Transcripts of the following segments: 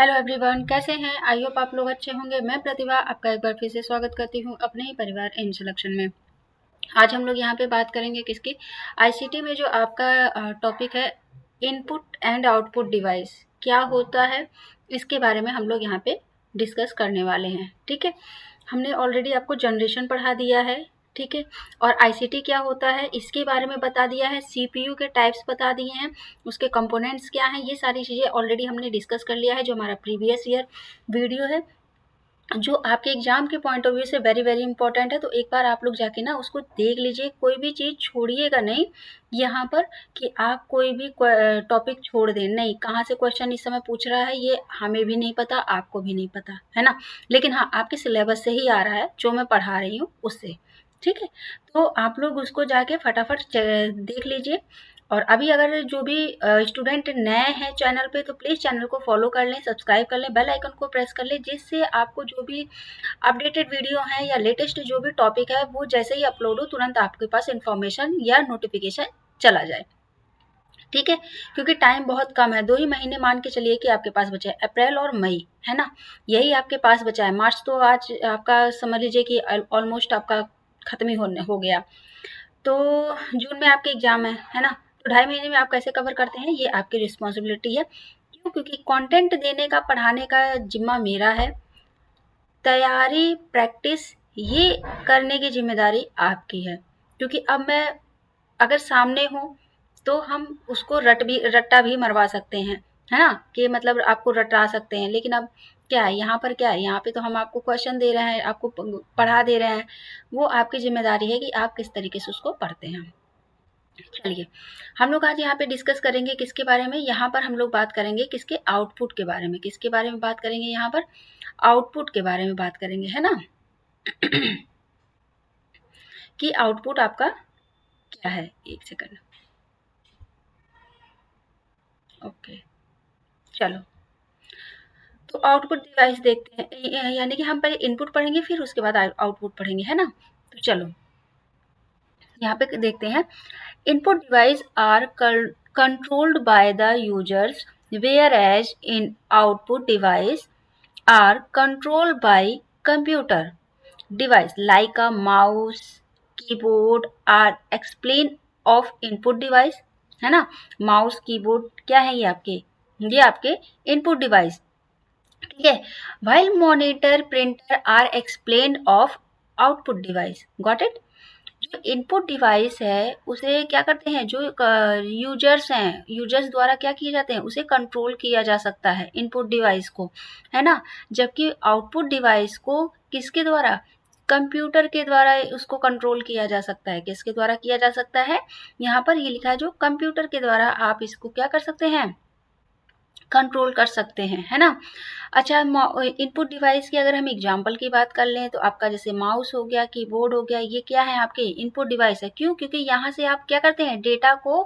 Hello everyone, कैसे हैं? I hope आप लोग अच्छे होंगे। मैं प्रतिभा आपका एक बार फिर से स्वागत करती हूं अपने ही परिवार इन सिलेक्शन में। आज हम लोग यहाँ पे बात करेंगे किसकी, आईसीटी में जो आपका टॉपिक है इनपुट एंड आउटपुट डिवाइस क्या होता है, इसके बारे में हम लोग यहाँ पे डिस्कस करने वाले हैं। ठीक है, हमने ऑलरेडी आपको जनरेशन पढ़ा दिया है। ठीक है, और आईसीटी क्या होता है इसके बारे में बता दिया है, सीपीयू के टाइप्स बता दिए हैं, उसके कंपोनेंट्स क्या हैं, ये सारी चीज़ें ऑलरेडी हमने डिस्कस कर लिया है जो हमारा प्रीवियस ईयर वीडियो है, जो आपके एग्जाम के पॉइंट ऑफ व्यू से वेरी वेरी इंपॉर्टेंट है। तो एक बार आप लोग जाके ना उसको देख लीजिए, कोई भी चीज़ छोड़िएगा नहीं यहाँ पर कि आप कोई भी टॉपिक छोड़ दें। नहीं, कहाँ से क्वेश्चन इस समय पूछ रहा है ये हमें भी नहीं पता, आपको भी नहीं पता है ना, लेकिन हाँ आपके सिलेबस से ही आ रहा है जो मैं पढ़ा रही हूँ उससे। ठीक है, तो आप लोग उसको जाके फटाफट देख लीजिए। और अभी अगर जो भी स्टूडेंट नए हैं चैनल पे तो प्लीज़ चैनल को फॉलो कर लें, सब्सक्राइब कर लें, बेल आइकन को प्रेस कर लें, जिससे आपको जो भी अपडेटेड वीडियो है या लेटेस्ट जो भी टॉपिक है वो जैसे ही अपलोड हो तुरंत आपके पास इन्फॉर्मेशन या नोटिफिकेशन चला जाए। ठीक है, क्योंकि टाइम बहुत कम है, 2 ही महीने मान के चलिए कि आपके पास बचे हैं, अप्रैल और मई, है ना, यही आपके पास बचा है। मार्च तो आज आपका समझ लीजिए कि ऑलमोस्ट आपका खत्म ही हो गया। तो जून में आपके एग्जाम है ना, तो 2.5 महीने में आप कैसे कवर करते हैं ये आपकी रिस्पॉन्सिबिलिटी है। क्यों? क्योंकि कंटेंट देने का, पढ़ाने का जिम्मा मेरा है, तैयारी प्रैक्टिस ये करने की जिम्मेदारी आपकी है। क्योंकि अब मैं अगर सामने हूँ तो हम उसको रट्टा भी मरवा सकते हैं, है ना, कि मतलब आपको रटा सकते हैं, लेकिन अब क्या है यहाँ पर, क्या है यहाँ पे तो हम आपको क्वेश्चन दे रहे हैं, आपको पढ़ा दे रहे हैं, वो आपकी जिम्मेदारी है कि आप किस तरीके से उसको पढ़ते हैं। चलिए, हम लोग आज यहाँ पे डिस्कस करेंगे किसके बारे में, यहाँ पर हम लोग बात करेंगे किसके, आउटपुट के बारे में। किसके बारे में बात करेंगे यहाँ पर, आउटपुट के बारे में बात करेंगे, है ना कि आउटपुट आपका क्या है। एक सेकंड, ओके, चलो, तो आउटपुट डिवाइस देखते हैं, यानी कि हम पहले इनपुट पढ़ेंगे फिर उसके बाद आउटपुट पढ़ेंगे, है ना। तो चलो यहाँ पे देखते हैं, input device are controlled by the users whereas in output device are controlled by computer device like a mouse, keyboard are explain of input device, है ना। माउस, कीबोर्ड क्या है ये आपके इनपुट डिवाइस। ठीक है, while monitor printer are explained of output device, got it. जो input device है उसे क्या करते हैं, जो यूजर्स हैं, यूजर्स द्वारा क्या किए जाते हैं, उसे कंट्रोल किया जा सकता है इनपुट डिवाइस को, है ना। जबकि आउटपुट डिवाइस को किसके द्वारा, कंप्यूटर के द्वारा उसको कंट्रोल किया जा सकता है। किसके द्वारा किया जा सकता है, यहाँ पर ये लिखा है जो कंप्यूटर के द्वारा आप इसको क्या कर सकते हैं, कंट्रोल कर सकते हैं, है ना। अच्छा, इनपुट डिवाइस की अगर हम एग्जांपल की बात कर लें तो आपका जैसे माउस हो गया, कीबोर्ड हो गया, ये क्या है आपके इनपुट डिवाइस है। क्यों? क्योंकि यहाँ से आप क्या करते हैं, डेटा को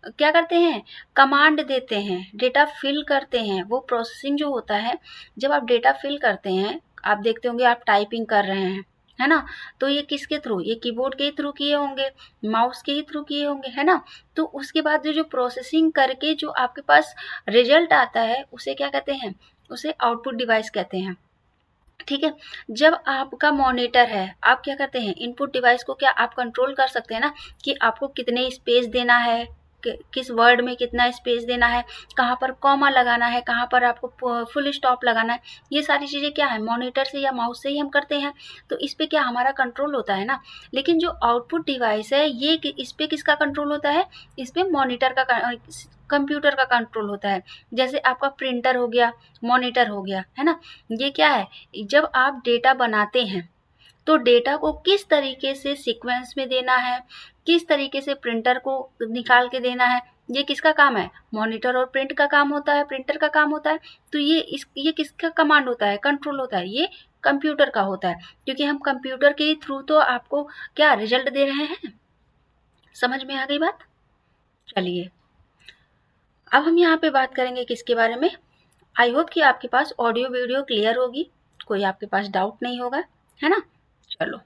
क्या करते हैं, कमांड देते हैं, डेटा फिल करते हैं। वो प्रोसेसिंग जो होता है, जब आप डेटा फिल करते हैं, आप देखते होंगे आप टाइपिंग कर रहे हैं, है ना, तो ये किसके थ्रू, ये कीबोर्ड के थ्रू किए होंगे, माउस के ही थ्रू किए होंगे, है ना। तो उसके बाद जो प्रोसेसिंग करके जो आपके पास रिजल्ट आता है उसे क्या कहते हैं, उसे आउटपुट डिवाइस कहते हैं। ठीक है, जब आपका मॉनिटर है, आप क्या करते हैं, इनपुट डिवाइस को क्या आप कंट्रोल कर सकते हैं ना, कि आपको कितने स्पेस देना है, किस वर्ड में कितना स्पेस देना है, कहाँ पर कॉमा लगाना है, कहाँ पर आपको फुल स्टॉप लगाना है, ये सारी चीज़ें क्या है, मॉनिटर से या माउस से ही हम करते हैं। तो इस पे क्या हमारा कंट्रोल होता है ना। लेकिन जो आउटपुट डिवाइस है ये इस पे किसका कंट्रोल होता है, इस पे मॉनिटर का, कंप्यूटर का कंट्रोल होता है। जैसे आपका प्रिंटर हो गया, मॉनिटर हो गया, है ना। ये क्या है, जब आप डेटा बनाते हैं तो डेटा को किस तरीके से सीक्वेंस में देना है, किस तरीके से प्रिंटर को निकाल के देना है, ये किसका काम है, मॉनिटर और प्रिंट का काम होता है, प्रिंटर का काम होता है। तो ये किसका कमांड होता है, कंट्रोल होता है, ये कंप्यूटर का होता है। क्योंकि हम कंप्यूटर के थ्रू तो आपको क्या रिजल्ट दे रहे हैं। समझ में आ गई बात। चलिए, अब हम यहाँ पे बात करेंगे किसके बारे में। आई होप कि आपके पास ऑडियो वीडियो क्लियर होगी, कोई आपके पास डाउट नहीं होगा, है ना। चलो,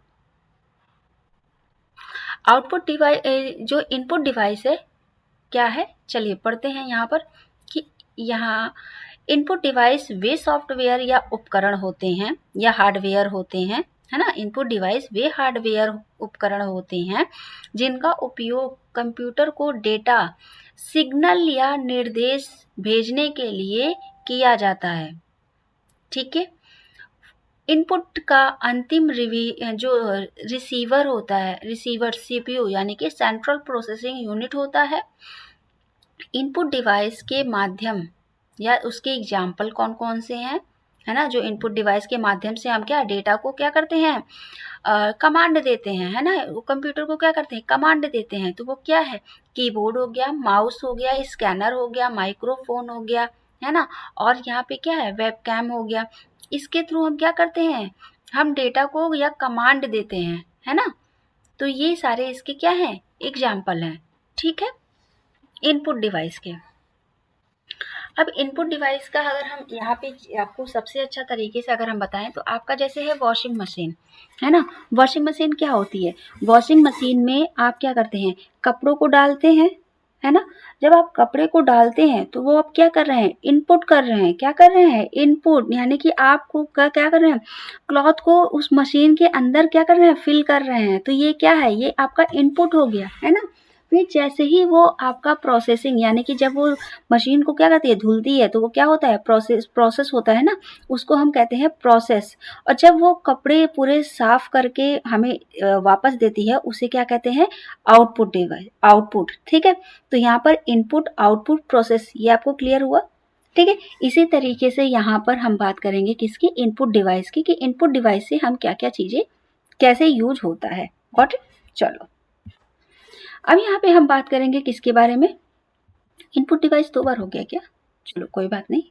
आउटपुट डिवाइस, जो इनपुट डिवाइस है क्या है, चलिए पढ़ते हैं यहाँ पर कि यहाँ इनपुट डिवाइस वे सॉफ्टवेयर या उपकरण होते हैं या हार्डवेयर होते हैं, है ना। इनपुट डिवाइस वे हार्डवेयर उपकरण होते हैं जिनका उपयोग कंप्यूटर को डेटा, सिग्नल या निर्देश भेजने के लिए किया जाता है। ठीक है। इनपुट का अंतिम जो रिसीवर होता है, रिसीवर सीपीयू यानी कि सेंट्रल प्रोसेसिंग यूनिट होता है। इनपुट डिवाइस के माध्यम या उसके एग्जाम्पल कौन कौन से हैं, है ना। जो इनपुट डिवाइस के माध्यम से हम क्या डेटा को क्या करते हैं, कमांड देते हैं, है ना। वो कंप्यूटर को क्या करते हैं, कमांड देते हैं। तो वो क्या है, कीबोर्ड हो गया, माउस हो गया, स्कैनर हो गया, माइक्रोफोन हो गया, है ना। और यहाँ पे क्या है, वेबकैम हो गया। इसके थ्रू हम क्या करते हैं, हम डेटा को या कमांड देते हैं, है ना। तो ये सारे इसके क्या हैं, एग्जाम्पल हैं। ठीक है, इनपुट डिवाइस के। अब इनपुट डिवाइस का अगर हम यहाँ पे आपको सबसे अच्छा तरीके से अगर हम बताएं तो आपका जैसे है वॉशिंग मशीन, है ना। वॉशिंग मशीन क्या होती है, वॉशिंग मशीन में आप क्या करते हैं, कपड़ों को डालते हैं, है ना। जब आप कपड़े को डालते हैं तो वो आप क्या कर रहे हैं, इनपुट कर रहे हैं। क्या कर रहे हैं, इनपुट, यानी कि आपको क्या कर रहे हैं, क्लॉथ को उस मशीन के अंदर क्या कर रहे हैं, फिल कर रहे हैं। तो ये क्या है, ये आपका इनपुट हो गया, है ना। फिर जैसे ही वो आपका प्रोसेसिंग, यानी कि जब वो मशीन को क्या करती है, धुलती है, तो वो क्या होता है, प्रोसेस होता है ना, उसको हम कहते हैं प्रोसेस। और जब वो कपड़े पूरे साफ करके हमें वापस देती है, उसे क्या कहते हैं, आउटपुट डिवाइस, आउटपुट। ठीक है, तो यहाँ पर इनपुट आउटपुट प्रोसेस, ये आपको क्लियर हुआ। ठीक है, इसी तरीके से यहाँ पर हम बात करेंगे किसकी, इनपुट डिवाइस की, कि इनपुट डिवाइस से हम क्या क्या चीजें कैसे यूज होता है। Got it. चलो अब यहाँ पे हम बात करेंगे किसके बारे में, इनपुट डिवाइस 2 बार हो गया क्या, चलो कोई बात नहीं।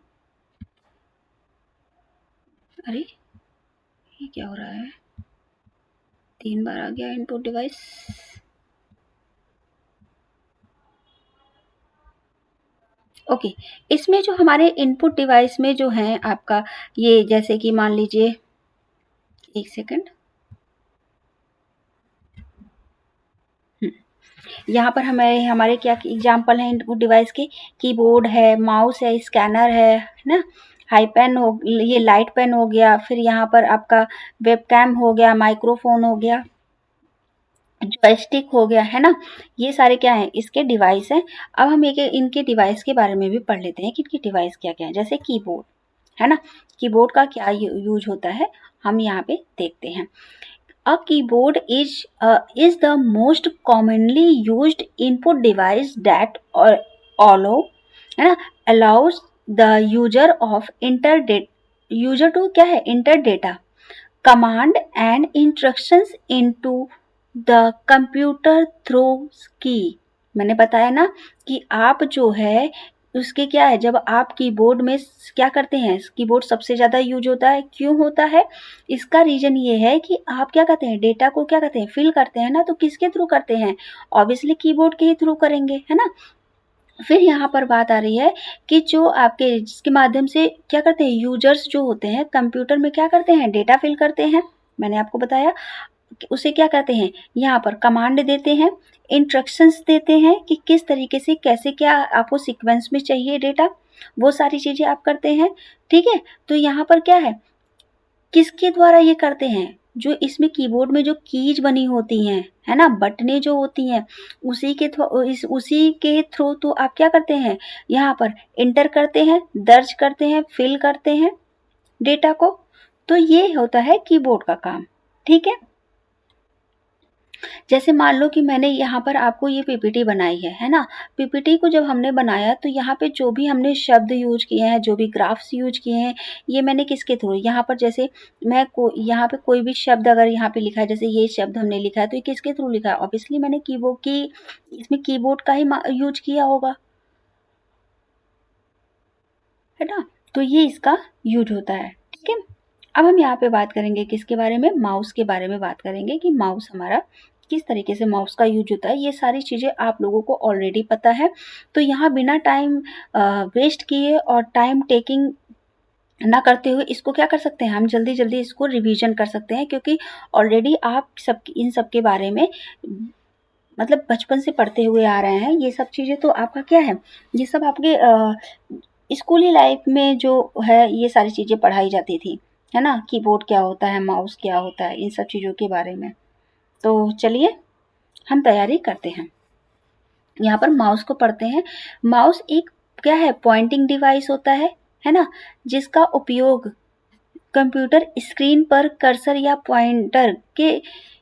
अरे ये क्या हो रहा है, 3 बार आ गया इनपुट डिवाइस। ओके, इसमें जो हमारे इनपुट डिवाइस में जो है आपका ये, जैसे कि मान लीजिए, एक सेकंड, यहाँ पर हमारे क्या एग्जाम्पल हैं इनपुट डिवाइस के, कीबोर्ड है, माउस है, स्कैनर है ना, हाई पेन हो, ये लाइट पेन हो गया, फिर यहाँ पर आपका वेबकैम हो गया, माइक्रोफोन हो गया, जॉयस्टिक हो गया, है ना। ये सारे क्या हैं, इसके डिवाइस हैं। अब हम एक इनके डिवाइस के बारे में भी पढ़ लेते हैं कि इनके डिवाइस क्या क्या है। जैसे कीबोर्ड, है ना, कीबोर्ड का क्या यूज होता है, हम यहाँ पे देखते हैं। A keyboard is the most commonly used input device that है ना, allows the user to क्या है, enter data, command and instructions into the computer through key। मैंने बताया ना कि आप जो है उसके क्या है, जब आप कीबोर्ड में क्या करते हैं, कीबोर्ड सबसे ज़्यादा यूज होता है। क्यों होता है, इसका रीज़न ये है कि आप क्या करते हैं, डेटा को क्या करते हैं, फिल करते हैं ना। तो किसके थ्रू करते हैं, ऑब्वियसली कीबोर्ड के ही थ्रू करेंगे, है ना। फिर यहाँ पर बात आ रही है कि जो आपके जिसके माध्यम से क्या करते हैं, यूजर्स जो होते हैं कंप्यूटर में क्या करते हैं, डेटा फिल करते हैं। मैंने आपको बताया उसे क्या कहते हैं, यहाँ पर कमांड देते हैं, इंस्ट्रक्शंस देते हैं कि किस तरीके से कैसे क्या आपको सीक्वेंस में चाहिए डेटा, वो सारी चीज़ें आप करते हैं। ठीक है, तो यहाँ पर क्या है, किसके द्वारा ये करते हैं, जो इसमें कीबोर्ड में जो कीज बनी होती हैं, है ना, बटनें जो होती हैं, उसी के थ्रू तो आप क्या करते हैं, यहाँ पर इंटर करते हैं, दर्ज करते हैं, फिल करते हैं डेटा को। तो ये होता है कीबोर्ड का काम। ठीक है, जैसे मान लो कि मैंने यहाँ पर आपको ये पीपीटी बनाई है ना। पीपीटी को जब हमने बनाया तो यहाँ पे जो भी हमने शब्द यूज किए हैं, जो भी ग्राफ्स यूज किए हैं, ये मैंने किसके थ्रू, यहाँ पर जैसे यहाँ पे कोई भी शब्द अगर यहाँ पे लिखा है, जैसे ये शब्द हमने लिखा है, तो ये किसके थ्रू लिखा है, ऑब्वियसली मैंने इसमें कीबोर्ड का ही यूज किया होगा, है ना। तो ये इसका यूज होता है। ठीक है, अब हम यहाँ पे बात करेंगे किसके बारे में, माउस के बारे में बात करेंगे कि माउस हमारा किस तरीके से माउस का यूज होता है। ये सारी चीज़ें आप लोगों को ऑलरेडी पता है। तो यहाँ बिना टाइम वेस्ट किए और टाइम टेकिंग ना करते हुए इसको क्या कर सकते हैं, हम जल्दी जल्दी इसको रिवीजन कर सकते हैं, क्योंकि ऑलरेडी आप इन सब के बारे में मतलब बचपन से पढ़ते हुए आ रहे हैं। ये सब चीज़ें तो आपका क्या है, ये सब आपके स्कूली लाइफ में जो है ये सारी चीज़ें पढ़ाई जाती थी, है ना, कीबोर्ड क्या होता है, माउस क्या होता है, इन सब चीज़ों के बारे में। तो चलिए हम तैयारी करते हैं। यहाँ पर माउस को पढ़ते हैं। माउस एक क्या है, पॉइंटिंग डिवाइस होता है ना, जिसका उपयोग कंप्यूटर स्क्रीन पर कर्सर या पॉइंटर के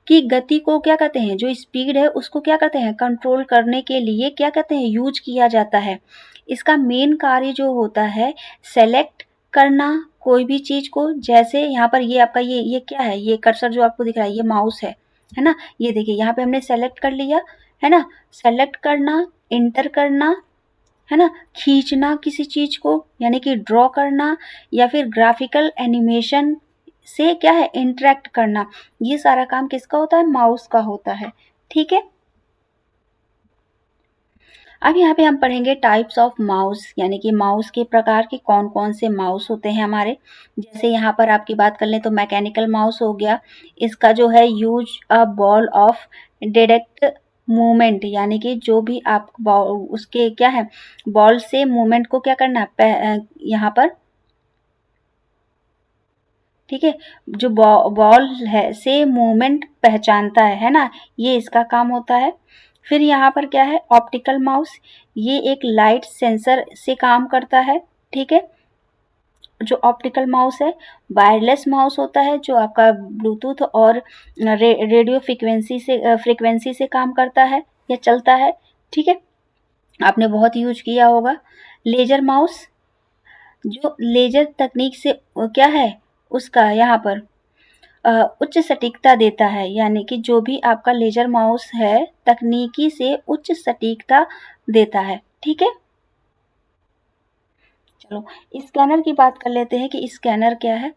की गति को क्या कहते हैं, जो स्पीड है उसको क्या कहते हैं, कंट्रोल करने के लिए क्या कहते हैं, यूज किया जाता है। इसका मेन कार्य जो होता है, सेलेक्ट करना कोई भी चीज को, जैसे यहाँ पर ये आपका ये क्या है, ये कर्सर जो आपको दिख रहा है ये माउस है ना। ये देखिए यहाँ पे हमने सेलेक्ट कर लिया, है ना। सेलेक्ट करना, इंटर करना, है ना, खींचना किसी चीज को यानी कि ड्रॉ करना, या फिर ग्राफिकल एनिमेशन से क्या है, इंटरेक्ट करना, ये सारा काम किसका होता है, माउस का होता है। ठीक है। अब यहाँ पे हम पढ़ेंगे टाइप्स ऑफ माउस, यानी कि माउस के प्रकार के कौन कौन से माउस होते हैं हमारे। जैसे यहाँ पर आपकी बात कर लें तो मैकेनिकल माउस हो गया, इसका जो है use a ball of direct movement, यानी कि जो भी आप उसके क्या है, बॉल से मूवमेंट को क्या करना यहाँ पर, ठीक है, जो बॉल है से मूवमेंट पहचानता है ना, ये इसका काम होता है। फिर यहाँ पर क्या है, ऑप्टिकल माउस, ये एक लाइट सेंसर से काम करता है। ठीक है, जो ऑप्टिकल माउस है। वायरलेस माउस होता है जो आपका ब्लूटूथ और रेडियो फ्रीक्वेंसी से काम करता है या चलता है। ठीक है, आपने बहुत यूज किया होगा। लेजर माउस, जो लेजर तकनीक से क्या है, उसका यहाँ पर उच्च सटीकता देता है, यानी कि जो भी आपका लेजर माउस है तकनीकी से उच्च सटीकता देता है। ठीक है, चलो स्कैनर की बात कर लेते हैं कि स्कैनर क्या है।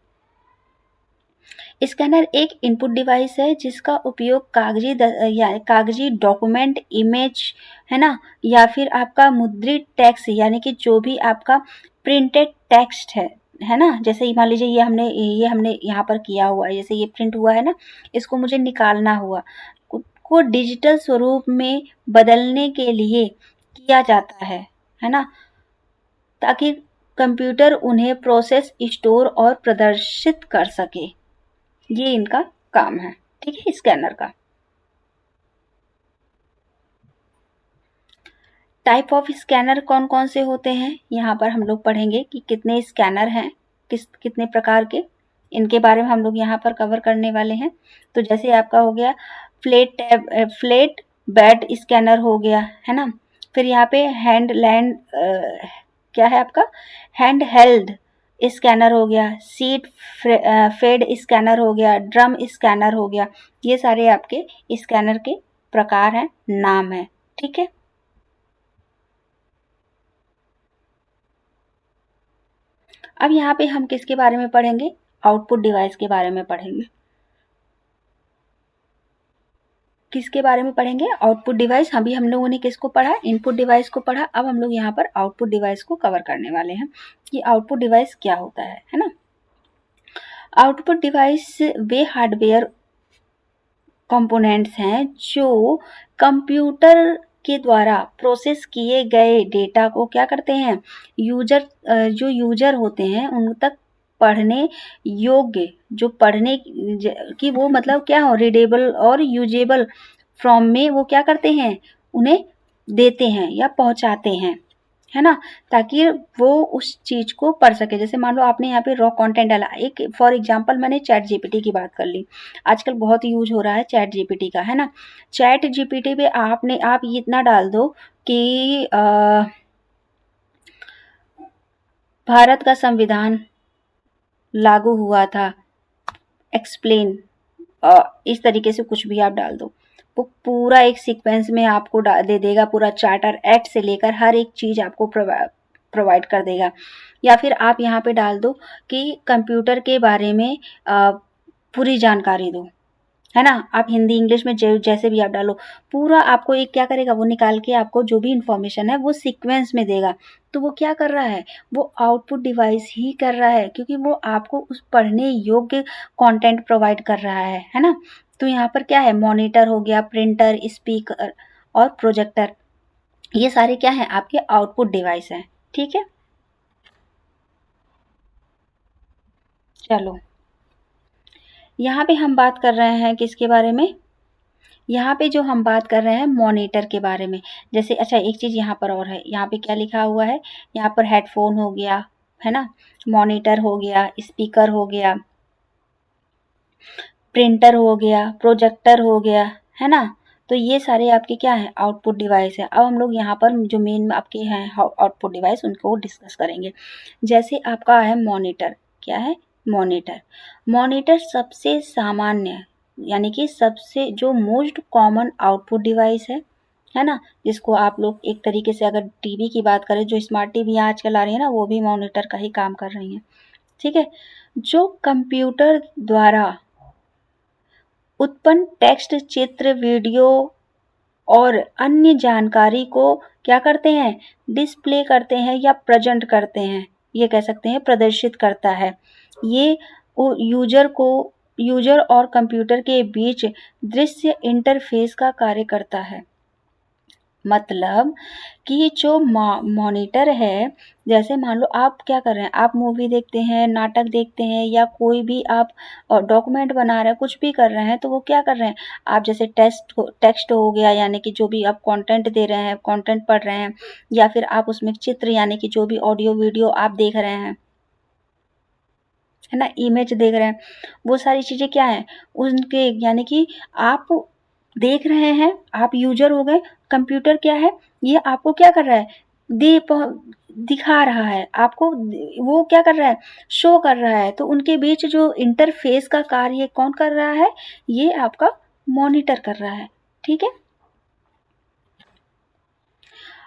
स्कैनर एक इनपुट डिवाइस है जिसका उपयोग कागजी डॉक्यूमेंट, इमेज, है ना, या फिर आपका मुद्रित टेक्स्ट, यानी कि जो भी आपका प्रिंटेड टेक्स्ट है ना, जैसे मान लीजिए ये हमने यहाँ पर किया हुआ है, जैसे ये प्रिंट हुआ है ना, इसको मुझे निकालना हुआ, को डिजिटल स्वरूप में बदलने के लिए किया जाता है ना, ताकि कंप्यूटर उन्हें प्रोसेस, स्टोर और प्रदर्शित कर सके। ये इनका काम है। ठीक है, स्कैनर का। टाइप ऑफ स्कैनर कौन कौन से होते हैं, यहाँ पर हम लोग पढ़ेंगे कि कितने स्कैनर हैं, कितने प्रकार के, इनके बारे में हम लोग यहाँ पर कवर करने वाले हैं। तो जैसे आपका हो गया फ्लैट बेड स्कैनर हो गया, है ना। फिर यहाँ पे क्या है आपका, हैंड हेल्ड स्कैनर हो गया, सीट फेड स्कैनर हो गया, ड्रम स्कैनर हो गया। ये सारे आपके स्कैनर के प्रकार हैं, नाम है। ठीक है, अब यहाँ पे हम किसके बारे में पढ़ेंगे, आउटपुट डिवाइस के बारे में पढ़ेंगे। किसके बारे में पढ़ेंगे, आउटपुट डिवाइस। अभी हम लोगों ने किसको पढ़ा, इनपुट डिवाइस को पढ़ा। अब हम लोग यहाँ पर आउटपुट डिवाइस को कवर करने वाले हैं कि आउटपुट डिवाइस क्या होता है ना। आउटपुट डिवाइस वे हार्डवेयर कंपोनेंट्स हैं जो कंप्यूटर के द्वारा प्रोसेस किए गए डेटा को क्या करते हैं, जो यूजर होते हैं उन तक पढ़ने योग्य, जो पढ़ने की वो मतलब क्या हो, रीडेबल और यूजेबल फॉर्म में वो क्या करते हैं, उन्हें देते हैं या पहुंचाते हैं, है ना, ताकि वो उस चीज को पढ़ सके। जैसे मान लो आपने यहाँ पे रॉ कंटेंट डाला, एक फॉर एग्जांपल मैंने चैट जीपीटी की बात कर ली, आजकल बहुत यूज हो रहा है चैट जीपीटी का, है ना। चैट जीपीटी पे आप ये इतना डाल दो कि भारत का संविधान लागू हुआ था, एक्सप्लेन, इस तरीके से कुछ भी आप डाल दो, वो पूरा एक सीक्वेंस में आपको दे देगा, पूरा चार्टर एक्ट से लेकर हर एक चीज आपको प्रोवाइड कर देगा। या फिर आप यहाँ पे डाल दो कि कंप्यूटर के बारे में पूरी जानकारी दो, है ना, आप हिंदी इंग्लिश में जैसे भी आप डालो, पूरा आपको एक क्या करेगा, वो निकाल के आपको जो भी इंफॉर्मेशन है वो सीक्वेंस में देगा। तो वो क्या कर रहा है, वो आउटपुट डिवाइस ही कर रहा है, क्योंकि वो आपको उस पढ़ने योग्य कंटेंट प्रोवाइड कर रहा है ना। तो यहाँ पर क्या है, मॉनिटर हो गया, प्रिंटर, स्पीकर और प्रोजेक्टर, ये सारे क्या है, आपके आउटपुट डिवाइस हैं। ठीक है, चलो, यहाँ पे हम बात कर रहे हैं किसके बारे में? यहाँ पे जो हम बात कर रहे हैं मॉनिटर के बारे में। जैसे अच्छा एक चीज़ यहाँ पर और है, यहाँ पे क्या लिखा हुआ है? यहाँ पर हेडफ़ोन हो गया, है ना? मॉनिटर हो गया, स्पीकर हो गया, प्रिंटर हो गया, प्रोजेक्टर हो गया, है ना? तो ये सारे आपके क्या हैं? आउटपुट डिवाइस हैं। अब हम लोग यहाँ पर जो मेन आपके हैं आउटपुट डिवाइस उनको डिस्कस करेंगे। जैसे आपका है मॉनिटर, क्या है? मॉनिटर। मॉनिटर सबसे सामान्य यानी कि सबसे जो मोस्ट कॉमन आउटपुट डिवाइस है ना? जिसको आप लोग एक तरीके से अगर टीवी की बात करें, जो स्मार्ट टीवी आजकल आ रही है ना, वो भी मॉनिटर का ही काम कर रही हैं, ठीक है? जो कंप्यूटर द्वारा उत्पन्न टेक्स्ट, चित्र, वीडियो और अन्य जानकारी को क्या करते हैं? डिस्प्ले करते हैं या प्रेज़ेंट करते हैं। ये कह सकते हैं प्रदर्शित करता है। ये यूज़र और कंप्यूटर के बीच दृश्य इंटरफ़ेस का कार्य करता है। मतलब कि जो मॉनिटर है, जैसे मान लो आप क्या कर रहे हैं, आप मूवी देखते हैं, नाटक देखते हैं या कोई भी आप डॉक्यूमेंट बना रहे हैं, कुछ भी कर रहे हैं, तो वो क्या कर रहे हैं, आप जैसे टेक्स्ट हो गया यानी कि जो भी आप कंटेंट दे रहे हैं, कंटेंट पढ़ रहे हैं या फिर आप उसमें चित्र यानी कि जो भी ऑडियो वीडियो आप देख रहे हैं, है ना, इमेज देख रहे हैं, वो सारी चीज़ें क्या हैं, उनके यानी कि आप देख रहे हैं, आप यूज़र हो गए, कंप्यूटर क्या है, ये आपको क्या कर रहा है, दिखा रहा है, आपको वो क्या कर रहा है, शो कर रहा है। तो उनके बीच जो इंटरफ़ेस का कार्य कौन कर रहा है, ये आपका मॉनिटर कर रहा है, ठीक है?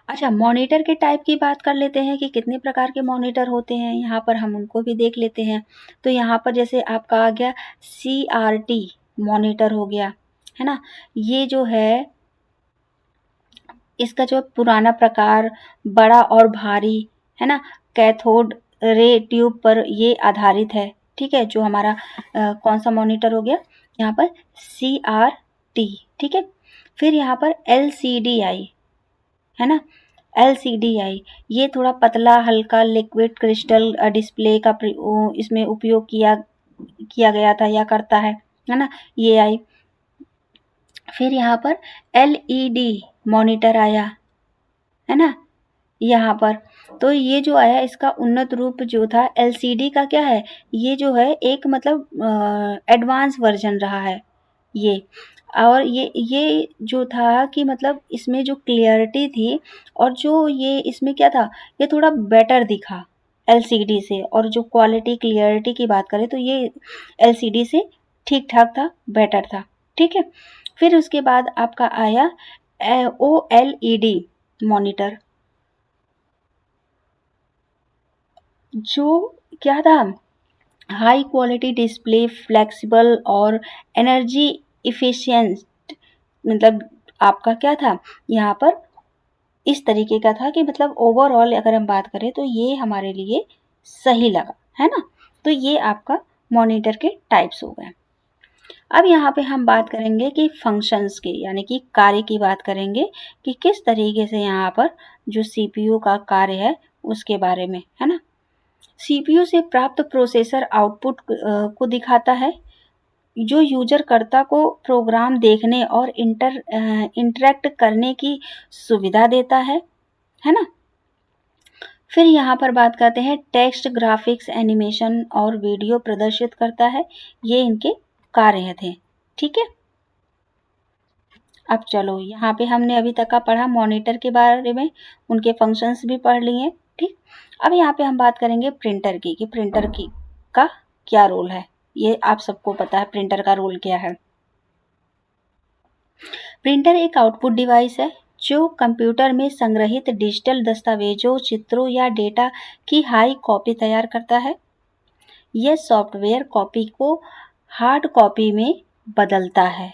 अच्छा, मॉनिटर के टाइप की बात कर लेते हैं कि कितने प्रकार के मॉनिटर होते हैं, यहाँ पर हम उनको भी देख लेते हैं। तो यहाँ पर जैसे आपका आ गया CRT मॉनिटर हो गया, है ना? ये जो है, इसका जो पुराना प्रकार बड़ा और भारी, है ना? कैथोड रे ट्यूब पर ये आधारित है, ठीक है? जो हमारा कौन-सा मॉनिटर हो गया? यहाँ पर CRT, ठीक है? फिर यहाँ पर LCD आई, है ना? LCD ये थोड़ा पतला हल्का लिक्विड क्रिस्टल डिस्प्ले का इसमें उपयोग किया गया था या करता है ना? ये आई। फिर यहाँ पर LED मॉनिटर आया, है ना? यहाँ पर तो ये जो आया, इसका उन्नत रूप जो था LCD का क्या है, ये जो है एक मतलब एडवांस वर्जन रहा है ये। और ये जो था कि मतलब इसमें जो क्लियरिटी थी और जो ये इसमें क्या था, ये थोड़ा बेटर दिखा LCD से। और जो क्वालिटी क्लियरिटी की बात करें तो ये LCD से ठीक-ठाक था, बेटर था, ठीक है? फिर उसके बाद आपका आया OLED मॉनिटर, जो क्या था, हाई क्वालिटी डिस्प्ले, फ्लेक्सिबल और एनर्जी एफिशिएंट। मतलब आपका क्या था, यहाँ पर इस तरीके का था कि मतलब ओवरऑल अगर हम बात करें तो ये हमारे लिए सही लगा, है ना? तो ये आपका मॉनिटर के टाइप्स हो गए। अब यहाँ पे हम बात करेंगे कि फंक्शंस की यानी कि कार्य की बात करेंगे कि किस तरीके से यहाँ पर जो CPU का कार्य है उसके बारे में, है ना? CPU से प्राप्त प्रोसेसर आउटपुट को दिखाता है, जो यूजर कर्ता को प्रोग्राम देखने और इंटरैक्ट करने की सुविधा देता है ना? फिर यहाँ पर बात करते हैं टेक्स्ट, ग्राफिक्स, एनिमेशन और वीडियो प्रदर्शित करता है। ये इनके कार्य थे, ठीक है? अब चलो, यहाँ पे हमने अभी तक का पढ़ा मॉनिटर के बारे में, उनके फंक्शंस भी पढ़ लिए, ठीक? अब यहाँ पे हम बात करेंगे प्रिंटर की कि प्रिंटर की का क्या रोल है। ये आप सबको पता है प्रिंटर का रोल क्या है। प्रिंटर एक आउटपुट डिवाइस है जो कंप्यूटर में संग्रहित डिजिटल दस्तावेजों, चित्रों या डेटा की हाई कॉपी तैयार करता है। यह सॉफ्टवेयर कॉपी को हार्ड कॉपी में बदलता है,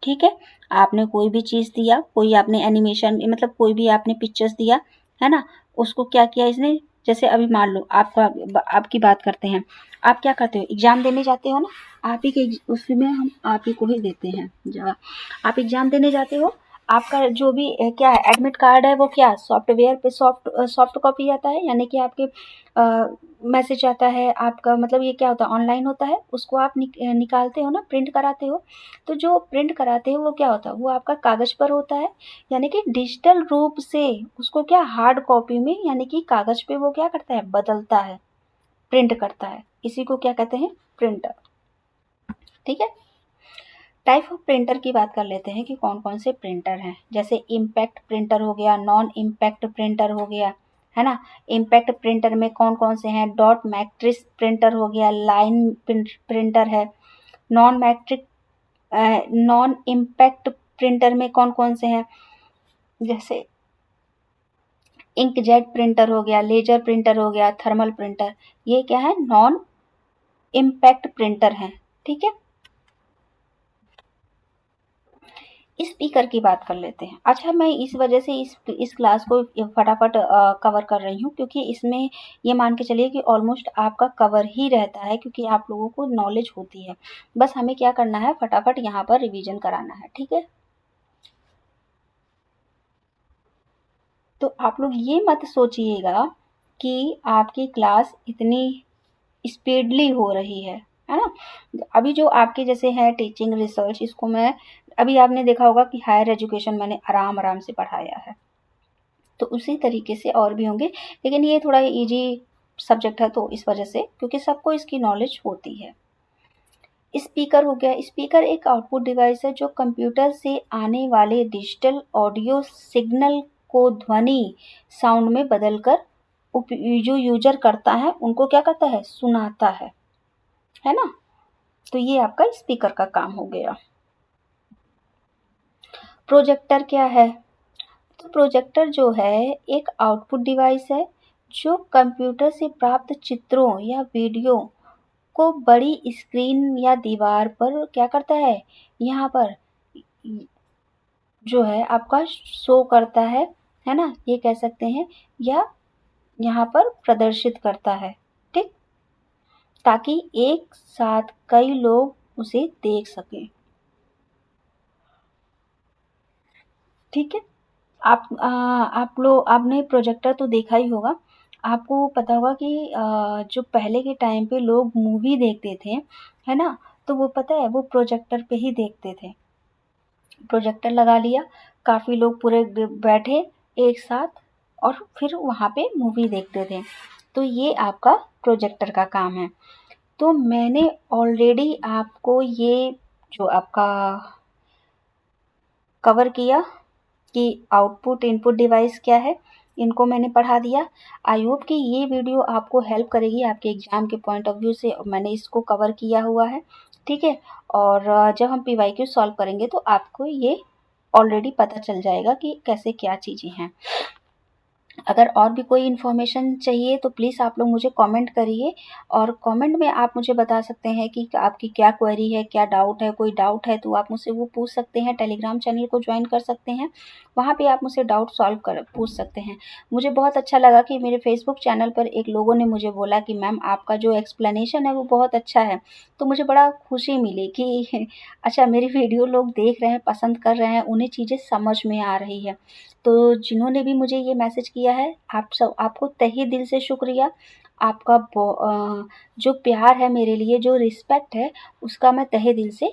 ठीक है? आपने कोई भी चीज़ दिया, कोई आपने एनिमेशन मतलब कोई भी आपने पिक्चर्स दिया, है ना? उसको क्या किया इसने, जैसे अभी मान लो आपकी बात करते हैं। आप क्या करते हो, एग्ज़ाम देने जाते हो ना, आप ही के उसमें हम आप ही को ही देते हैं जवाब। आप एग्ज़ाम देने जाते हो, आपका जो भी क्या है एडमिट कार्ड है वो क्या सॉफ्टवेयर पे सॉफ्ट कॉपी आता है, यानी कि आपके मैसेज आता है आपका, मतलब ये क्या होता है ऑनलाइन होता है, उसको आप निकालते हो ना, प्रिंट कराते हो। तो जो प्रिंट कराते हो वो क्या होता है, वो आपका कागज़ पर होता है, यानी कि डिजिटल रूप से उसको क्या हार्ड कॉपी में, यानी कि कागज़ पे वो क्या करता है बदलता है, प्रिंट करता है। इसी को क्या कहते हैं, प्रिंटर। ठीक है। टाइप ऑफ प्रिंटर की बात कर लेते हैं कि कौन कौन से प्रिंटर हैं। जैसे इम्पैक्ट प्रिंटर हो गया, नॉन इम्पैक्ट प्रिंटर हो गया, है ना। इम्पैक्ट प्रिंटर में कौन कौन से हैं, डॉट मैट्रिक्स प्रिंटर हो गया, लाइन प्रिंटर है। Non matrix non impact printer में कौन कौन से हैं, जैसे इंकजेट प्रिंटर हो गया, लेजर प्रिंटर हो गया, थर्मल प्रिंटर। ये क्या है, नॉन इम्पैक्ट प्रिंटर हैं। ठीक है। स्पीकर की बात कर लेते हैं। अच्छा, मैं इस वजह से इस क्लास को फटाफट कवर कर रही हूँ, क्योंकि इसमें ये मान के चलिए कि ऑलमोस्ट आपका कवर ही रहता है, क्योंकि आप लोगों को नॉलेज होती है। बस हमें क्या करना है, फटाफट यहाँ पर रिवीजन कराना है। ठीक है। तो आप लोग ये मत सोचिएगा कि आपकी क्लास इतनी स्पीडली हो रही है ना। अभी जो आपके जैसे है टीचिंग रिसर्च, इसको मैं अभी आपने देखा होगा कि हायर एजुकेशन मैंने आराम आराम से पढ़ाया है, तो उसी तरीके से और भी होंगे, लेकिन ये थोड़ा इजी सब्जेक्ट है तो इस वजह से, क्योंकि सबको इसकी नॉलेज होती है। स्पीकर हो गया। स्पीकर एक आउटपुट डिवाइस है जो कंप्यूटर से आने वाले डिजिटल ऑडियो सिग्नल को ध्वनि साउंड में बदलकर जो यूजर करता है उनको क्या करता है, सुनाता है ना। तो ये आपका स्पीकर का काम हो गया। प्रोजेक्टर क्या है, तो प्रोजेक्टर जो है एक आउटपुट डिवाइस है जो कंप्यूटर से प्राप्त चित्रों या वीडियो को बड़ी स्क्रीन या दीवार पर क्या करता है, यहाँ पर जो है आपका शो करता है ना, ये कह सकते हैं, या यहाँ पर प्रदर्शित करता है। ठीक, ताकि एक साथ कई लोग उसे देख सकें। ठीक है। आप लोग आपने प्रोजेक्टर तो देखा ही होगा। आपको पता होगा कि जो पहले के टाइम पे लोग मूवी देखते थे, है ना, तो वो पता है वो प्रोजेक्टर पे ही देखते थे। प्रोजेक्टर लगा लिया, काफ़ी लोग पूरे बैठे एक साथ और फिर वहाँ पे मूवी देखते थे। तो ये आपका प्रोजेक्टर का काम है। तो मैंने ऑलरेडी आपको ये जो आपका कवर किया कि आउटपुट इनपुट डिवाइस क्या है, इनको मैंने पढ़ा दिया। आई होप कि ये वीडियो आपको हेल्प करेगी आपके एग्ज़ाम के पॉइंट ऑफ व्यू से, मैंने इसको कवर किया हुआ है। ठीक है। और जब हम पीवाईक्यू सॉल्व करेंगे तो आपको ये ऑलरेडी पता चल जाएगा कि कैसे क्या चीज़ें हैं। अगर और भी कोई इन्फॉर्मेशन चाहिए तो प्लीज़ आप लोग मुझे कमेंट करिए, और कमेंट में आप मुझे बता सकते हैं कि आपकी क्या क्वेरी है, क्या डाउट है। कोई डाउट है तो आप मुझसे वो पूछ सकते हैं। टेलीग्राम चैनल को ज्वाइन कर सकते हैं, वहाँ पे आप मुझसे डाउट सॉल्व कर पूछ सकते हैं। मुझे बहुत अच्छा लगा कि मेरे फेसबुक चैनल पर एक लोगों ने मुझे बोला कि मैम आपका जो एक्सप्लेनेशन है वो बहुत अच्छा है। तो मुझे बड़ा खुशी मिली कि अच्छा मेरी वीडियो लोग देख रहे हैं, पसंद कर रहे हैं, उन्हें चीज़ें समझ में आ रही है। तो जिन्होंने भी मुझे ये मैसेज किया है, आपको तहे दिल से शुक्रिया। आपका जो प्यार है मेरे लिए, जो रिस्पेक्ट है, उसका मैं तहे दिल से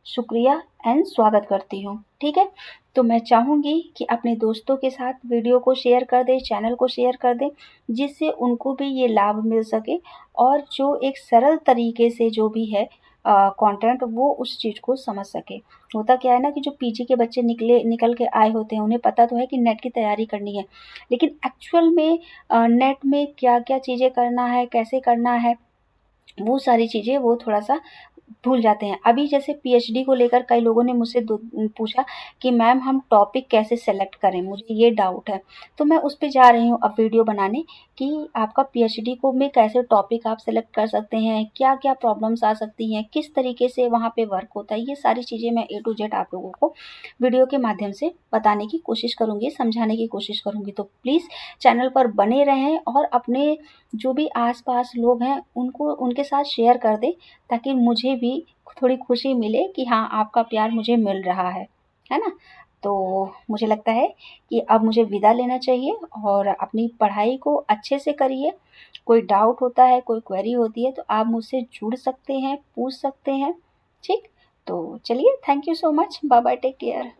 शुक्रिया एंड स्वागत करती हूँ। ठीक है। तो मैं चाहूँगी कि अपने दोस्तों के साथ वीडियो को शेयर कर दें, चैनल को शेयर कर दें, जिससे उनको भी ये लाभ मिल सके, और जो एक सरल तरीके से जो भी है कंटेंट वो उस चीज़ को समझ सके। होता क्या है ना कि जो पीजी के बच्चे निकल के आए होते हैं, उन्हें पता तो है कि नेट की तैयारी करनी है, लेकिन एक्चुअल में नेट में क्या-क्या चीज़ें करना है, कैसे करना है, वो सारी चीज़ें वो थोड़ा-सा भूल जाते हैं। अभी जैसे पीएचडी को लेकर कई लोगों ने मुझसे पूछा कि मैम हम टॉपिक कैसे सेलेक्ट करें, मुझे ये डाउट है। तो मैं उस पे जा रही हूँ अब वीडियो बनाने कि आपका पीएचडी को में कैसे टॉपिक आप सेलेक्ट कर सकते हैं, क्या-क्या प्रॉब्लम्स आ सकती हैं, किस तरीके से वहाँ पे वर्क होता है। ये सारी चीज़ें मैं ए टू जेड आप लोगों को वीडियो के माध्यम से बताने की कोशिश करूँगी, समझाने की कोशिश करूँगी। तो प्लीज़ चैनल पर बने रहें और अपने जो भी आस-पास लोग हैं उनको उनके साथ शेयर कर दें, ताकि मुझे भी थोड़ी खुशी मिले कि हाँ, आपका प्यार मुझे मिल रहा है ना? तो मुझे लगता है कि अब मुझे विदा लेना चाहिए और अपनी पढ़ाई को अच्छे से करिए। कोई डाउट होता है, कोई क्वेरी होती है तो आप मुझसे जुड़ सकते हैं, पूछ सकते हैं। ठीक? तो चलिए, thank you so much. Bye bye, take care.